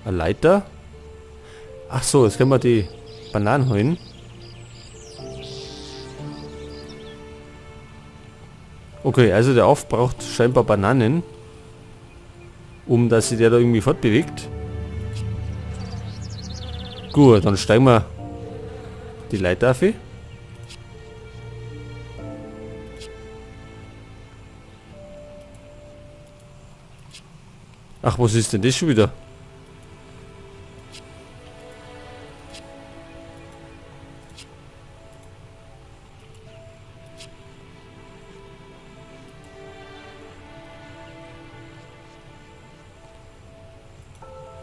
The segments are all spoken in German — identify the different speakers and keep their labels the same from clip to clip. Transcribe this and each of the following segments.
Speaker 1: Eine Leiter? Ach so, jetzt können wir die Bananen holen. Okay, also der Aff braucht scheinbar Bananen, um dass sich der da irgendwie fortbewegt. Gut, dann steigen wir die Leiter auf. Ach, was ist denn das schon wieder?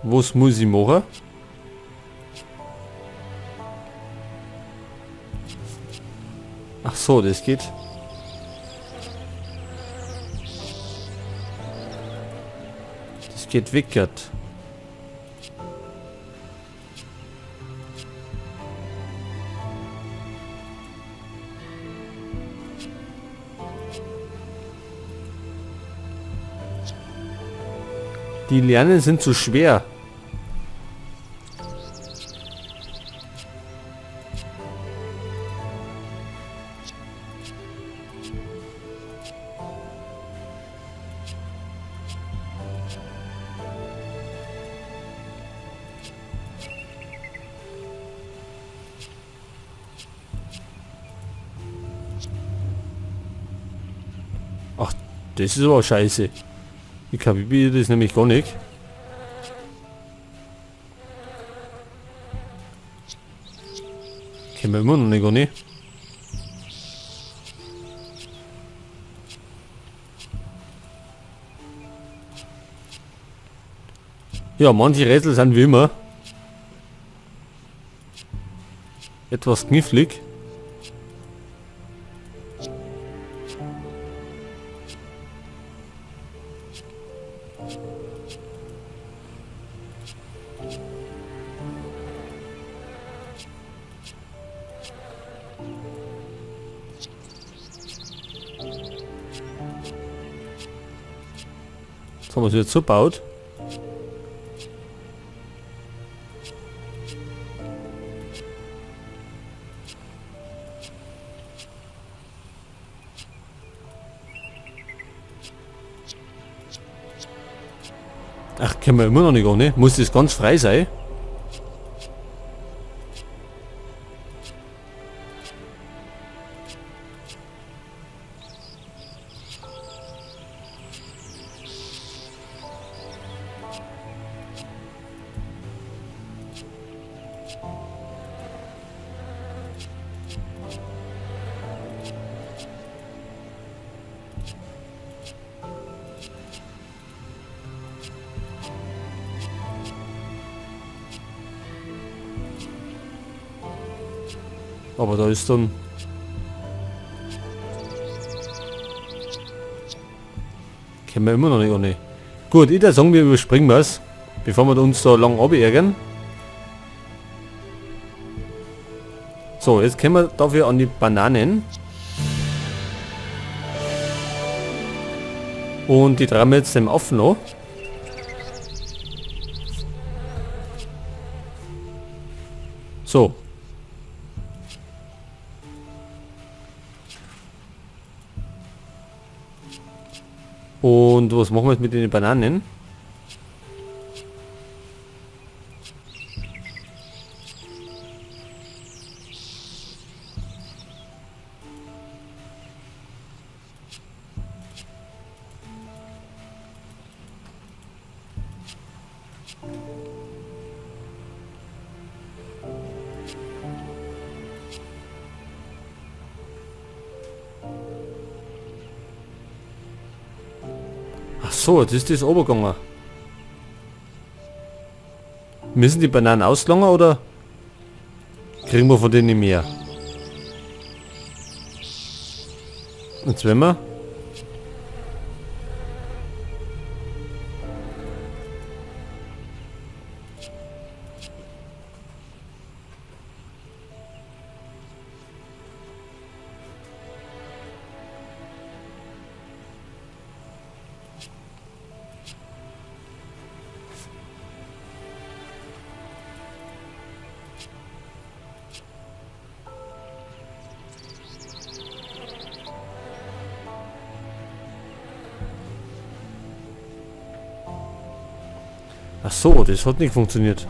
Speaker 1: Was muss ich machen? Ach so, das geht. Das geht wickert. Die Lianen sind zu schwer. Ach, das ist aber scheiße. Ich kapiere das nämlich gar nicht. Kennen wir immer noch nicht, gar nicht. Ja, manche Rätsel sind wie immer etwas knifflig. Jetzt haben wir es jetzt so gebaut. Ach, kennen wir immer noch nicht, gar nicht. Muss das ganz frei sein? Aber da ist dann... Kennen wir immer noch nicht, gar nicht. Gut, ich würde sagen, wir überspringen was, bevor wir uns da lang abärgern. So, jetzt können wir dafür an die Bananen. Und die tragen wir jetzt dem Affen an. So. Und was machen wir jetzt mit den Bananen? Ach so, jetzt ist das runtergegangen. Müssen die Bananen auslangen oder kriegen wir von denen mehr? Und wenn wir... Ach so, das hat nicht funktioniert.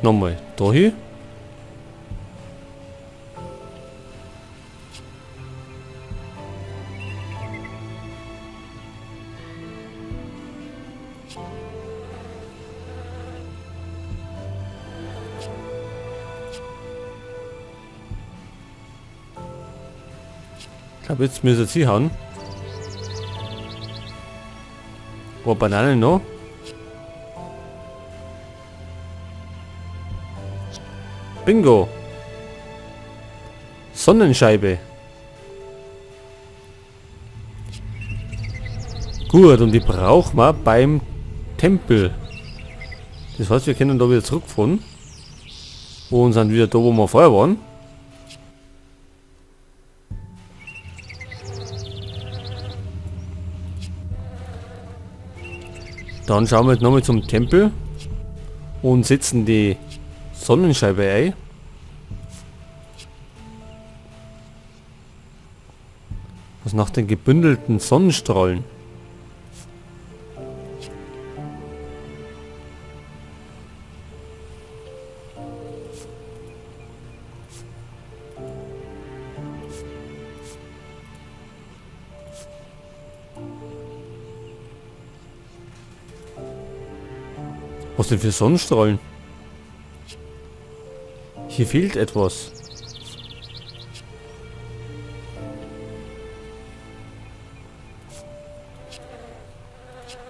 Speaker 1: Nochmal. Da hier. Ich glaube, jetzt müssen sie hauen. Wo Banane noch? Bingo! Sonnenscheibe. Gut, und die brauchen wir beim Tempel. Das heißt, wir können da wieder zurückfahren. Und sind wieder da, wo wir vorher waren. Dann schauen wir jetzt nochmal zum Tempel und setzen die Sonnenscheibe ein. Was nach den gebündelten Sonnenstrahlen? Was denn für Sonnenstrahlen? Hier fehlt etwas.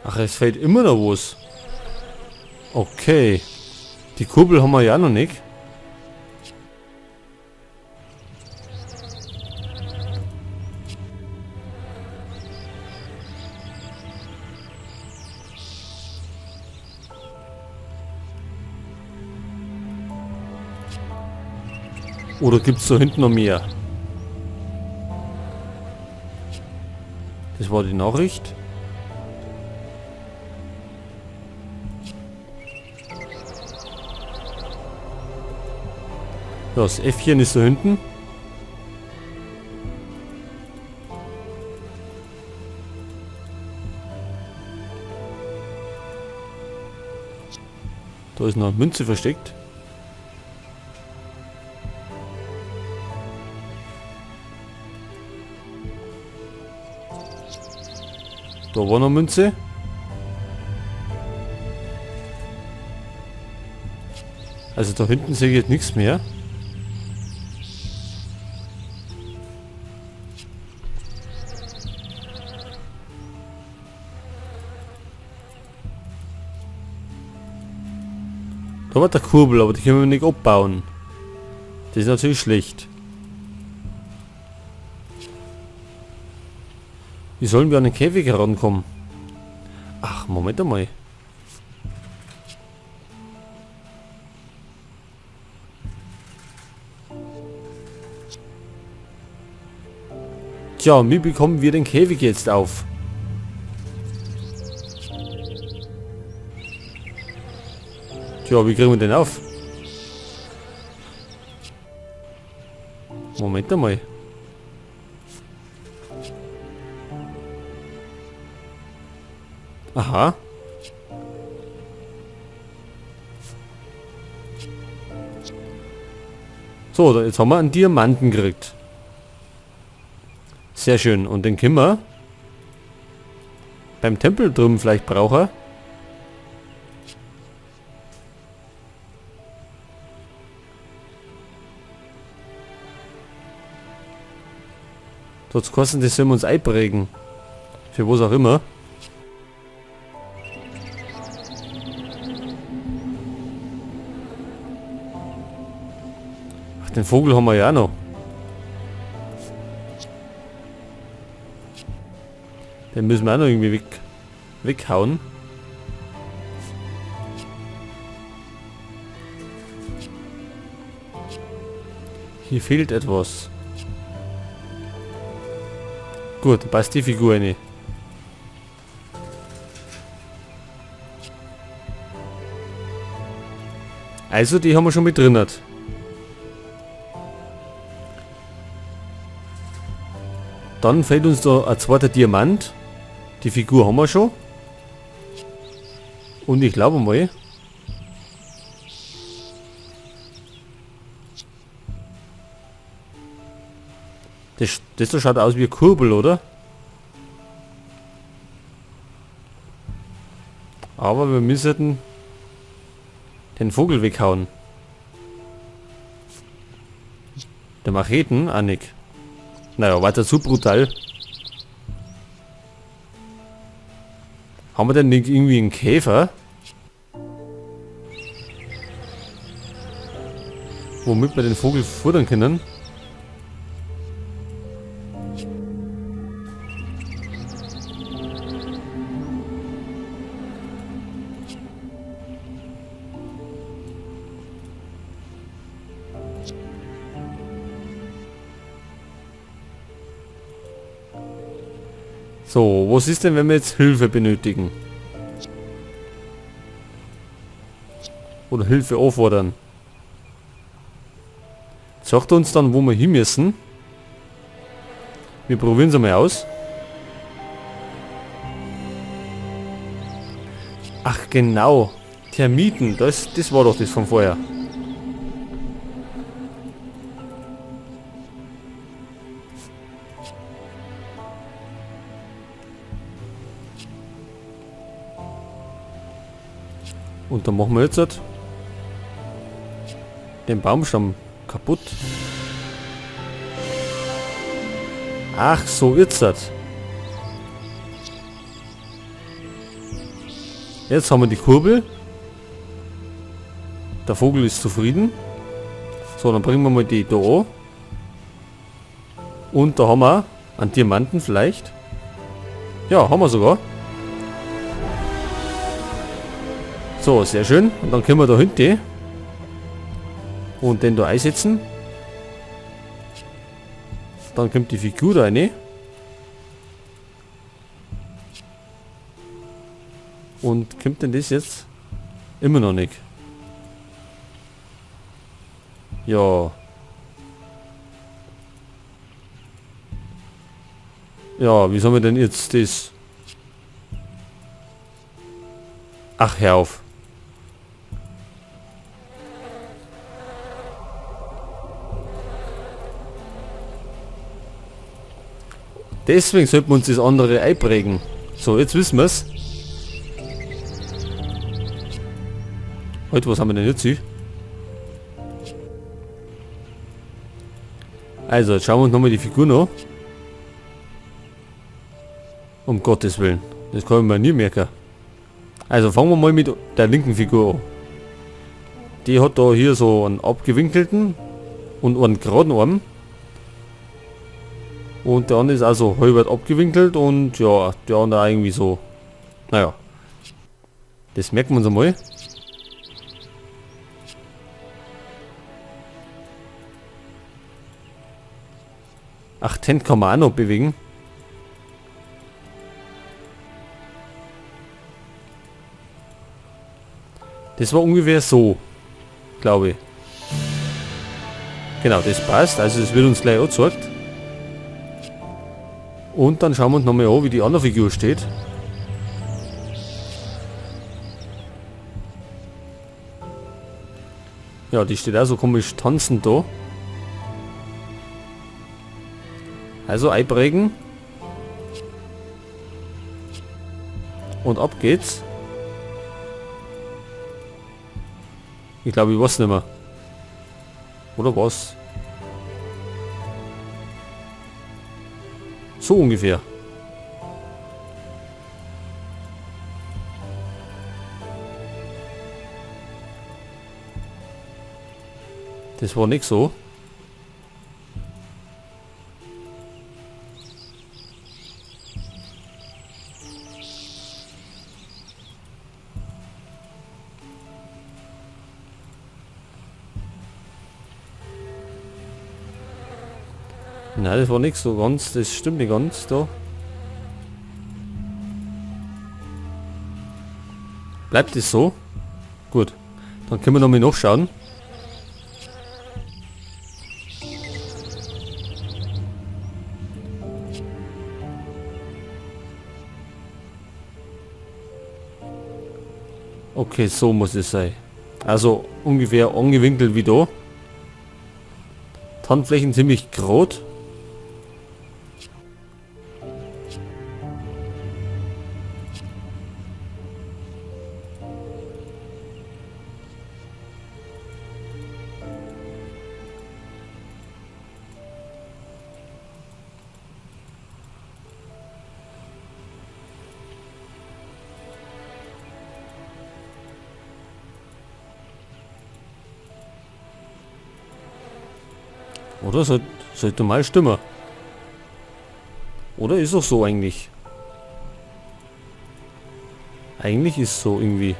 Speaker 1: Ach, es fehlt immer noch was. Okay. Die Kurbel haben wir ja noch nicht. Oder gibt es da hinten noch mehr? Das war die Nachricht. Ja, das Äffchen ist da hinten. Da ist noch eine Münze versteckt. Da war noch Münze. Also da hinten sehe ich jetzt nichts mehr. Da war der Kurbel, aber die können wir nicht abbauen. Das ist natürlich schlecht. Wie sollen wir an den Käfig herankommen? Ach, Moment einmal. Tja, wie bekommen wir den Käfig jetzt auf? Tja, wie kriegen wir den auf? Moment einmal. Aha. So, jetzt haben wir einen Diamanten gekriegt. Sehr schön. Und den können wir beim Tempel drüben vielleicht brauchen. Dort kosten, das sollen wir uns einprägen. Für was auch immer. Ach, den Vogel haben wir ja auch noch. Den müssen wir auch noch irgendwie weghauen. Hier fehlt etwas. Gut, passt die Figur rein. Also die haben wir schon mit drin. Dann fehlt uns da ein zweiter Diamant. Die Figur haben wir schon. Und ich glaube mal, das da schaut aus wie eine Kurbel, oder? Aber wir müssen den Vogel weghauen. Der Macheten, auch nicht. Naja, war das zu brutal. Haben wir denn nicht irgendwie einen Käfer? Womit wir den Vogel futtern können? So, was ist denn, wenn wir jetzt Hilfe benötigen? Oder Hilfe auffordern? Sagt uns dann, wo wir hin müssen. Wir probieren es mal aus. Ach genau, Termiten, das war doch das von vorher. Und dann machen wir jetzt halt den Baumstamm kaputt. Ach so, jetzt halt. Jetzt haben wir die Kurbel. Der Vogel ist zufrieden. So, dann bringen wir mal die da an. Und da haben wir einen Diamanten vielleicht. Ja, haben wir sogar. So, sehr schön. Und dann können wir da hinten und den da einsetzen. Dann kommt die Figur da rein. Und kommt denn das jetzt? Immer noch nicht. Ja. Ja, wie soll man denn jetzt das? Ach, hör auf. Deswegen sollten wir uns das andere einprägen. So, jetzt wissen wir es. Heute, was haben wir denn jetzt? Also, jetzt schauen wir uns nochmal die Figur an. Um Gottes Willen. Das kann ich mir nie merken. Also, fangen wir mal mit der linken Figur an. Die hat da hier so einen abgewinkelten und einen geraden Arm. Und der andere ist also halb abgewinkelt und ja, der andere irgendwie so. Naja. Das merken wir uns einmal. Ach, den kann man auch noch bewegen. Das war ungefähr so, glaube ich. Genau, das passt. Also das wird uns gleich angezeigt. Und dann schauen wir uns nochmal an, wie die andere Figur steht. Ja, die steht auch so komisch tanzend da. Also einprägen. Und ab geht's. Ich glaube, ich weiß nicht mehr. Oder was? So ungefähr. Das war nicht so. Nein, das war nicht so ganz, das stimmt nicht ganz da. Bleibt es so? Gut. Dann können wir nochmal nachschauen. Okay, so muss es sein. Also ungefähr angewinkelt wie da. Handflächen ziemlich grot. Oder sollte mal stimmen. Oder ist auch so eigentlich. Eigentlich ist so irgendwie.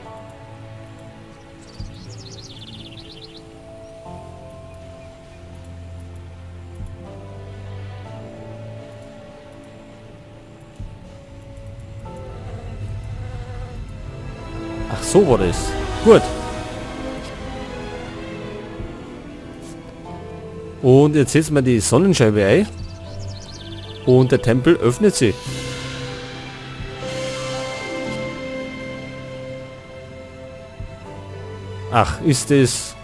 Speaker 1: Ach, so war das. Gut. Und jetzt setzen wir die Sonnenscheibe ein. Und der Tempel öffnet sich. Ach, ist es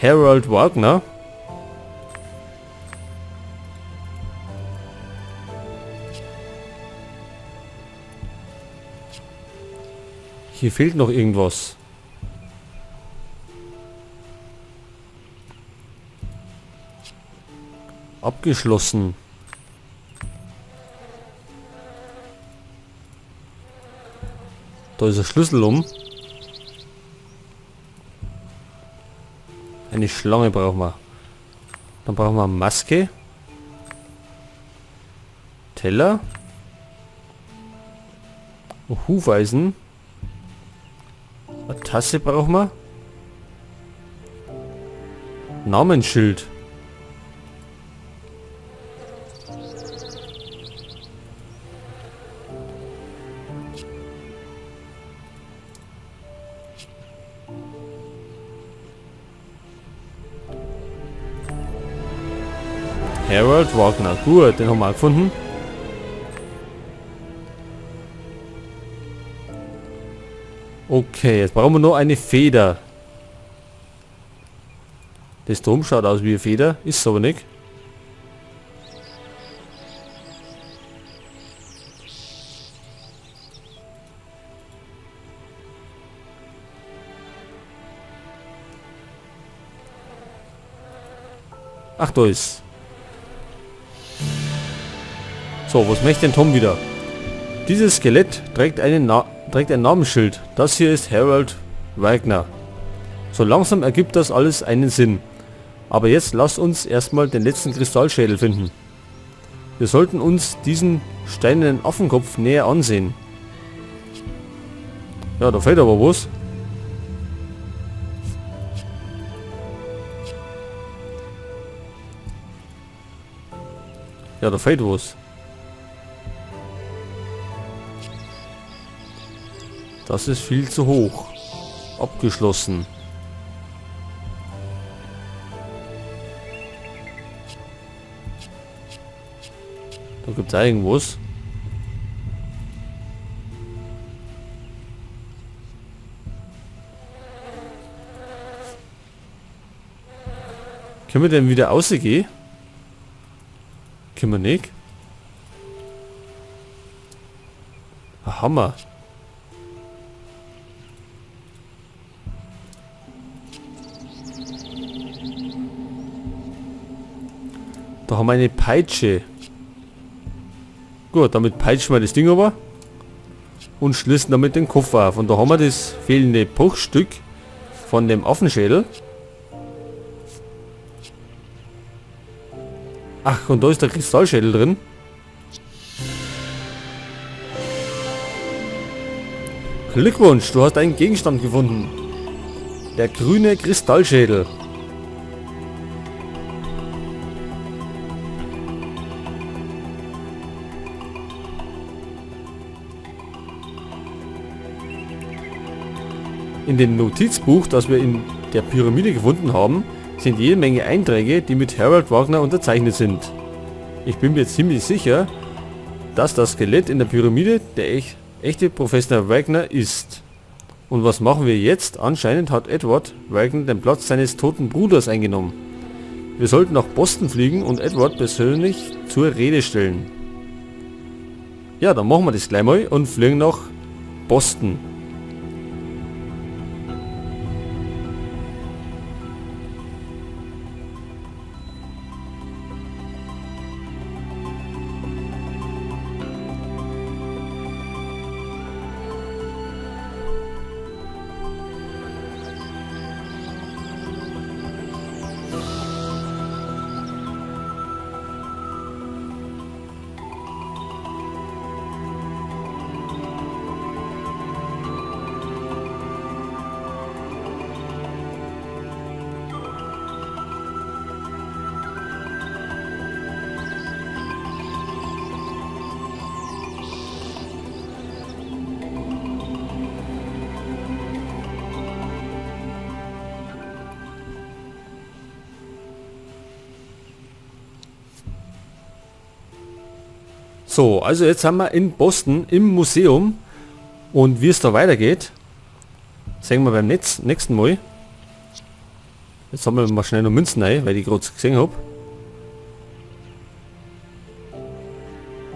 Speaker 1: Harold Wagner? Hier fehlt noch irgendwas. Abgeschlossen. Da ist ein Schlüssel um. Eine Schlange brauchen wir. Dann brauchen wir eine Maske. Teller. Ein Hufeisen. Eine Tasse brauchen wir. Namensschild. Harold Wagner. Gut, den haben wir auch gefunden. Okay, jetzt brauchen wir nur eine Feder. Das drum schaut aus wie eine Feder, ist es aber nicht. Ach, da ist. So, was möchte denn Tom wieder? Dieses Skelett trägt ein Namensschild. Das hier ist Harold Wagner. So langsam ergibt das alles einen Sinn. Aber jetzt lasst uns erstmal den letzten Kristallschädel finden. Wir sollten uns diesen steinernen Affenkopf näher ansehen. Ja, da fehlt aber was. Ja, da fehlt was. Das ist viel zu hoch. Abgeschlossen. Da gibt es irgendwas. Können wir denn wieder rausgehen? Können wir nicht? Hammer. Da haben wir eine Peitsche. Gut, damit peitschen wir das Ding aber. Und schließen damit den Koffer auf. Und da haben wir das fehlende Bruchstück von dem Affenschädel. Ach, und da ist der Kristallschädel drin. Glückwunsch, du hast einen Gegenstand gefunden. Der grüne Kristallschädel. In dem Notizbuch, das wir in der Pyramide gefunden haben, sind jede Menge Einträge, die mit Harold Wagner unterzeichnet sind. Ich bin mir ziemlich sicher, dass das Skelett in der Pyramide der echte Professor Wagner ist. Und was machen wir jetzt? Anscheinend hat Edward Wagner den Platz seines toten Bruders eingenommen. Wir sollten nach Boston fliegen und Edward persönlich zur Rede stellen. Ja, dann machen wir das gleich mal und fliegen nach Boston. So, also jetzt sind wir in Boston im Museum und wie es da weitergeht, sehen wir beim nächsten Mal. Jetzt sammeln wir mal schnell noch Münzen rein, weil ich gerade gesehen habe.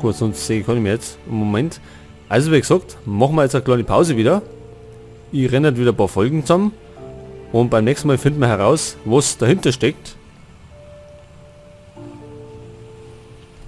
Speaker 1: Gut, sonst sehe ich kann ich mir jetzt im Moment. Also wie gesagt, machen wir jetzt eine kleine Pause wieder. Ich renne wieder ein paar Folgen zusammen und beim nächsten Mal finden wir heraus, was dahinter steckt.